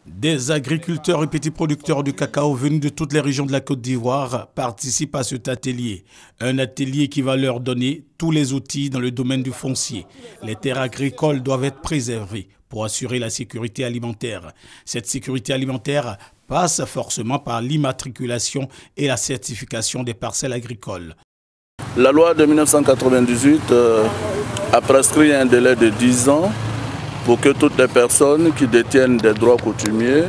Des agriculteurs et petits producteurs du cacao venus de toutes les régions de la Côte d'Ivoire participent à cet atelier. Un atelier qui va leur donner tous les outils dans le domaine du foncier. Les terres agricoles doivent être préservées pour assurer la sécurité alimentaire. Cette sécurité alimentaire passe forcément par l'immatriculation et la certification des parcelles agricoles. La loi de 1998 a prescrit un délai de 10 ans pour que toutes les personnes qui détiennent des droits coutumiers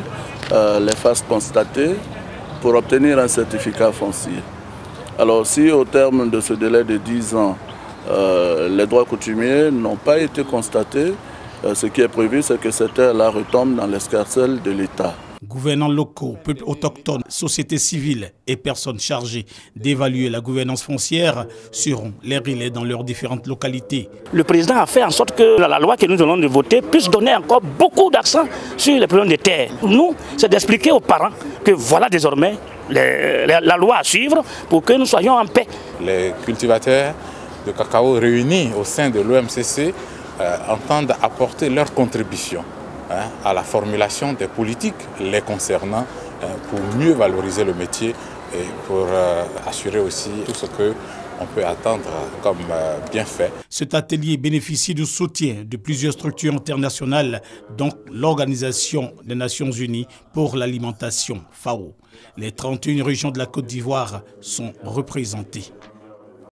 les fassent constater pour obtenir un certificat foncier. Alors si au terme de ce délai de 10 ans, les droits coutumiers n'ont pas été constatés, ce qui est prévu, c'est que ces terres-là retombent dans l'escarcelle de l'État. Gouvernants locaux, peuples autochtones, sociétés civiles et personnes chargées d'évaluer la gouvernance foncière seront les relais dans leurs différentes localités. Le président a fait en sorte que la loi que nous allons de voter puisse donner encore beaucoup d'accent sur les problèmes des terres. Nous, c'est d'expliquer aux parents que voilà désormais la loi à suivre pour que nous soyons en paix. Les cultivateurs de cacao réunis au sein de l'OMCC entendent apporter leur contribution à la formulation des politiques les concernant pour mieux valoriser le métier et pour assurer aussi tout ce qu'on peut attendre comme bienfait. Cet atelier bénéficie du soutien de plusieurs structures internationales, dont l'Organisation des Nations Unies pour l'alimentation, FAO. Les 31 régions de la Côte d'Ivoire sont représentées.